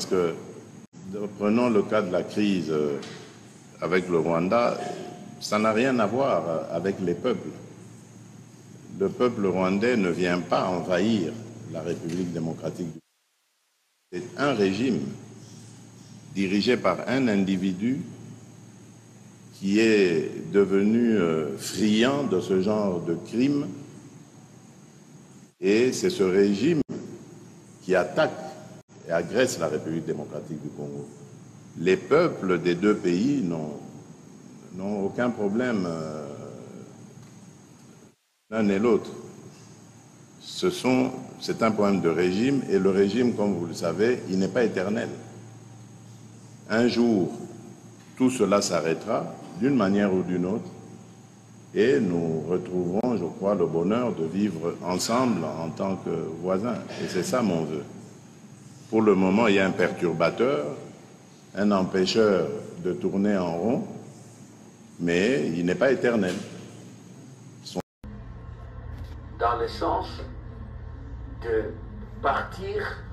que, prenons le cas de la crise avec le Rwanda, ça n'a rien à voir avec les peuples. Le peuple rwandais ne vient pas envahir la République démocratique du Congo. C'est un régime dirigé par un individu qui est devenu friand de ce genre de crimes. Et c'est ce régime qui attaque et agresse la République démocratique du Congo. Les peuples des deux pays n'ont aucun problème l'un et l'autre. C'est un problème de régime, et le régime, comme vous le savez, il n'est pas éternel. Un jour, tout cela s'arrêtera d'une manière ou d'une autre, et nous retrouverons, je crois, le bonheur de vivre ensemble en tant que voisins. Et c'est ça mon vœu. Pour le moment, il y a un perturbateur, un empêcheur de tourner en rond, mais il n'est pas éternel. Dans le sens de partir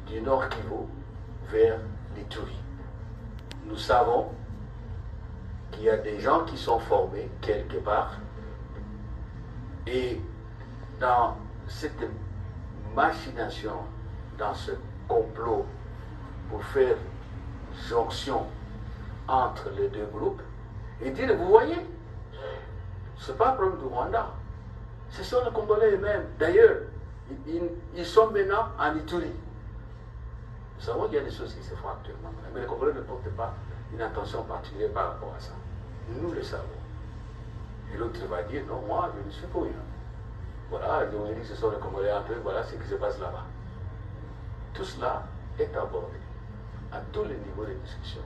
du Nord Kivu vers l'Ituri. Nous savons qu'il y a des gens qui sont formés quelque part, et dans cette machination, dans ce complot pour faire jonction entre les deux groupes, et dire, vous voyez, ce n'est pas un problème du Rwanda, ce sont les Congolais eux-mêmes. D'ailleurs, ils sont maintenant en Ituri. Nous savons qu'il y a des choses qui se font actuellement, mais les Congolais ne portent pas une attention particulière par rapport à ça. Nous le savons. Et l'autre va dire, non, moi, je ne suis pas rien. Voilà, je vous ai dit que ce sont les Congolais entre eux, voilà ce qui se passe là-bas. Tout cela est abordé à tous les niveaux de discussion.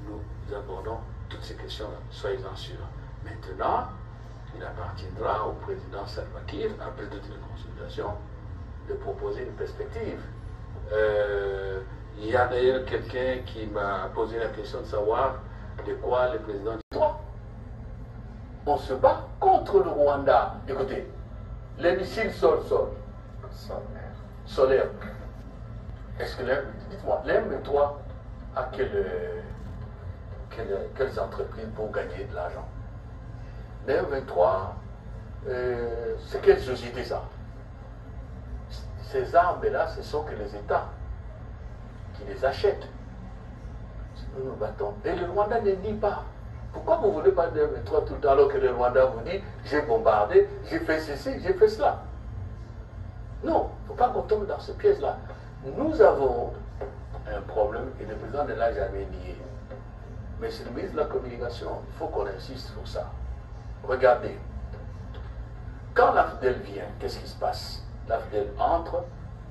Nous abordons toutes ces questions-là, soyez-en sûrs. Maintenant, il appartiendra au président Salva Kiir, après toutes les consultations, de proposer une perspective. Il y a d'ailleurs quelqu'un qui m'a posé la question de savoir de quoi le président dit. On se bat contre le Rwanda. Écoutez, les missiles solaires. Est-ce que dites-moi, l'M23 a quelles entreprises pour gagner de l'argent? L'M23, c'est quelle société ça? Ces armes-là, ce sont que les États qui les achètent. Nous nous battons. Et le Rwanda ne dit pas. Pourquoi vous ne voulez pas de M23 tout le temps alors que le Rwanda vous dit j'ai bombardé, j'ai fait ceci, j'ai fait cela? Non, il ne faut pas qu'on tombe dans ce piège-là. Nous avons un problème et le président ne l'a jamais nié. Mais c'est le ministre de la Communication, il faut qu'on insiste sur ça. Regardez, quand l'AFDEL vient, qu'est-ce qui se passe? L'AFDEL entre,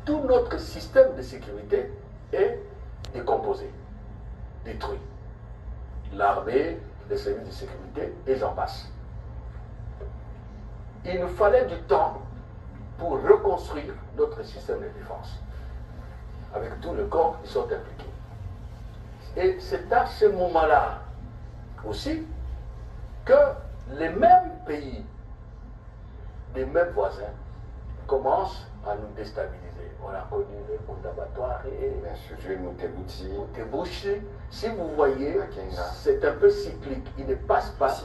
tout notre système de sécurité est décomposé, détruit. L'armée, les services de sécurité, et j'en passe. Il nous fallait du temps pour reconstruire notre système de défense, avec tous les corps qui sont impliqués. Et c'est à ce moment-là aussi que les mêmes pays, les mêmes voisins, commencent à nous déstabiliser. On a connu les Kondabatware et Mutebouchi. Si vous voyez, c'est un peu cyclique. Il ne passe pas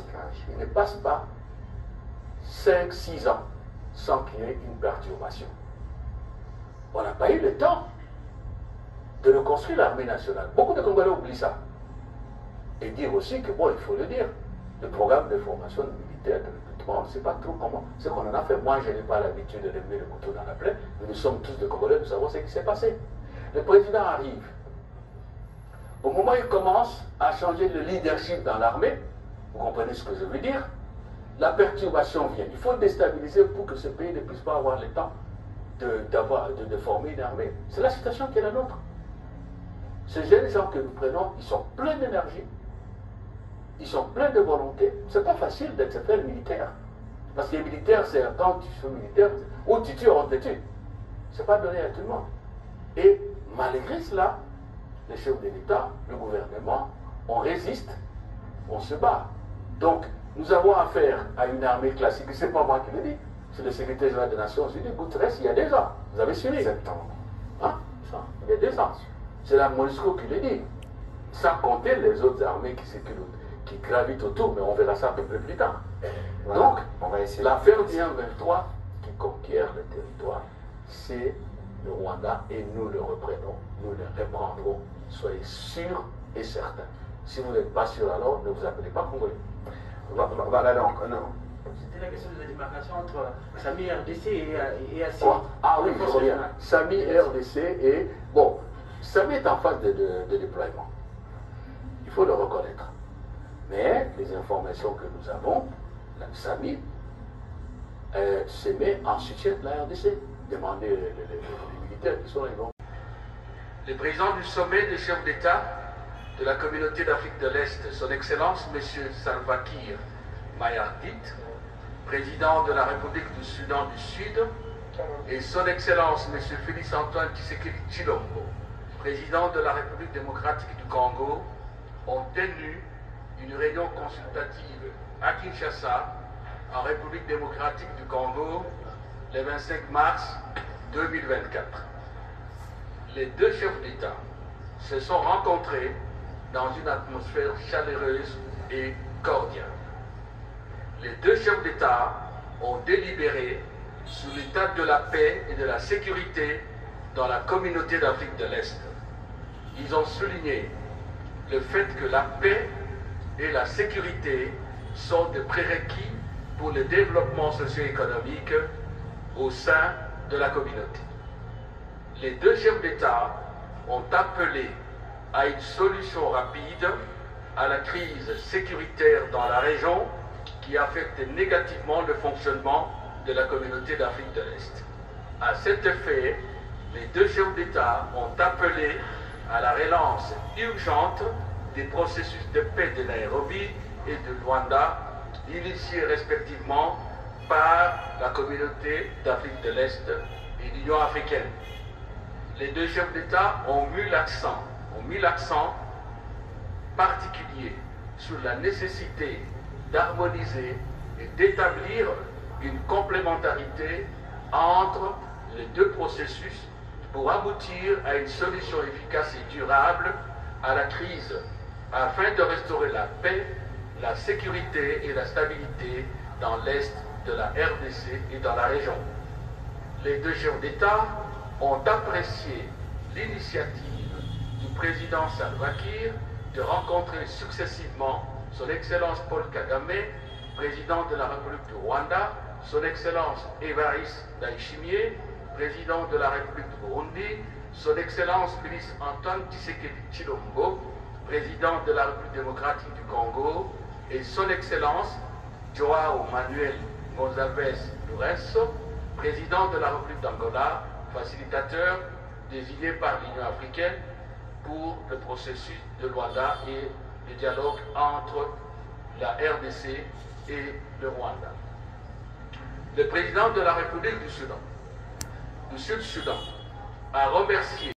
5-6 ans sans qu'il y ait une perturbation. On n'a pas eu le temps de reconstruire l'armée nationale. Beaucoup de Congolais oublient ça. Et dire aussi que, bon, il faut le dire, le programme de formation militaire, de recrutement, on ne sait pas trop comment. Ce qu'on en a fait, moi, je n'ai pas l'habitude de lever le couteau dans la plaie, mais nous sommes tous des Congolais, nous savons ce qui s'est passé. Le président arrive. Au moment où il commence à changer le leadership dans l'armée, vous comprenez ce que je veux dire, la perturbation vient. Il faut déstabiliser pour que ce pays ne puisse pas avoir le temps de former une armée. C'est la situation qui est la nôtre. Ces jeunes gens que nous prenons, ils sont pleins d'énergie, ils sont pleins de volonté. C'est pas facile d'être fait militaire. Parce que les militaires, c'est quand tu fais militaire, ou tu tues, on te tue. C'est pas donné à tout le monde. Et malgré cela, les chefs de l'État, le gouvernement, on résiste, on se bat. Donc, nous avons affaire à une armée classique. C'est pas moi qui le dis, c'est le secrétaire général des Nations Unies, Guterres, il y a déjà. Vous avez suivi. Septembre. Hein? Il y a deux sens. C'est la MONUSCO qui le dit. Sans compter les autres armées qui gravitent autour, mais on verra ça un peu plus tard. Voilà. Donc, on va essayer. L'affaire du 23 qui conquiert le territoire, c'est le Rwanda et nous le reprenons, nous le reprendrons. Soyez sûrs et certains. Si vous n'êtes pas sûr, alors ne vous appelez pas Congolais. Voilà donc, non. C'était la question de la démarcation entre SAMI, RDC et AC. Ah oui, je reviens. SAMI, RDC et... Bon, SAMI est en phase de déploiement. Il faut le reconnaître. Mais les informations que nous avons, la SAMI se met en soutien de la RDC. Demandez les militaires qui sont là. Le président du sommet des chefs d'État de la communauté d'Afrique de l'Est, son Excellence M. Salva Kiir Mayardit, président de la République du Soudan du Sud, et son Excellence M. Félix Antoine Tshisekedi Tshilombo, président de la République démocratique du Congo, ont tenu une réunion consultative à Kinshasa, en République démocratique du Congo, le 25 mars 2024. Les deux chefs d'État se sont rencontrés dans une atmosphère chaleureuse et cordiale. Les deux chefs d'État ont délibéré sur l'état de la paix et de la sécurité dans la communauté d'Afrique de l'Est. Ils ont souligné le fait que la paix et la sécurité sont des prérequis pour le développement socio-économique au sein de la communauté. Les deux chefs d'État ont appelé à une solution rapide à la crise sécuritaire dans la région qui affecte négativement le fonctionnement de la communauté d'Afrique de l'Est. À cet effet, les deux chefs d'État ont appelé à la relance urgente des processus de paix de Nairobi et de Luanda, initiés respectivement par la communauté d'Afrique de l'Est et l'Union africaine. Les deux chefs d'État ont mis l'accent particulier sur la nécessité d'harmoniser et d'établir une complémentarité entre les deux processus pour aboutir à une solution efficace et durable à la crise, afin de restaurer la paix, la sécurité et la stabilité dans l'Est de la RDC et dans la région. Les deux chefs d'État ont apprécié l'initiative du président Salva Kiir de rencontrer successivement son Excellence Paul Kagame, président de la République du Rwanda, son Excellence Évariste Ndayishimiye, président de la République du Burundi, son Excellence Félix Antoine Tshisekedi Tshilombo, président de la République démocratique du Congo, et son Excellence Joao Manuel Gonçalves Lourenço, président de la République d'Angola, facilitateur désigné par l'Union africaine pour le processus de Luanda et le dialogue entre la RDC et le Rwanda. Le président de la République du Sud-Soudan, a remercié.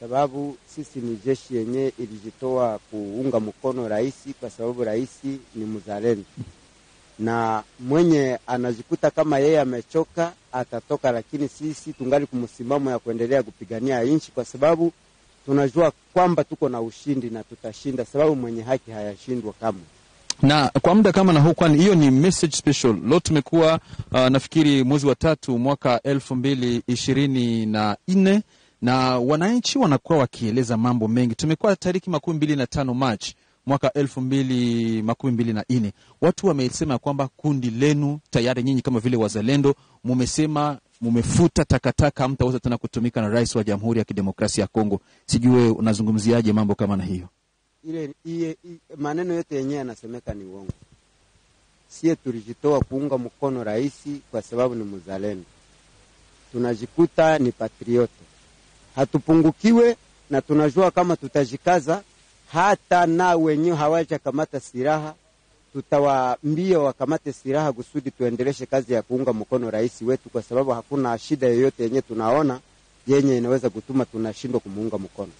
Sababu sisi ni jeshi yenye ilijitoa kuunga mkono rais, kwa sababu rais ni mzalendo, na mwenye anajikuta kama yeye amechoka atatoka, lakini sisi tungali kumsimamo ya kuendelea kupigania nchi, kwa sababu tunajua kwamba tuko na ushindi na tutashinda, sababu mwenye haki hayashindwa kamwe. Na kwa muda kama na huu, kwani hiyo ni message special. Leo tumekuwa nafikiri mwezi wa 3 mwaka 2024 na wananchi wanakuwa wakieleza mambo mengi. Tumekuwa tariki 25 March mwaka 2024. Watu wamesema kwamba kundi lenu tayari nyinyi kama vile wazalendo mumesema mumefuta takataka, mtaweza tena kutumika na rais wa Jamhuri ya Kidemokrasia ya Kongo. Sijue unazungumziaje mambo kama na hiyo? Ile maneno yote yenyewe yanasemeka ni uongo. Sie tulijitoa kuunga mkono rais kwa sababu ni mzalendo. Tunajikuta ni patriote. Hatupungukiwe, na tunajua kama tutajikaza hata na wenyewe hawaja kamata silaha, tutawaambia wakamate silaha kusudi tuendeleshe kazi ya kuunga mkono rais wetu, kwa sababu hakuna shida yoyote yenye tunaona yenye inaweza kutuma tunashindwa kumuunga mkono.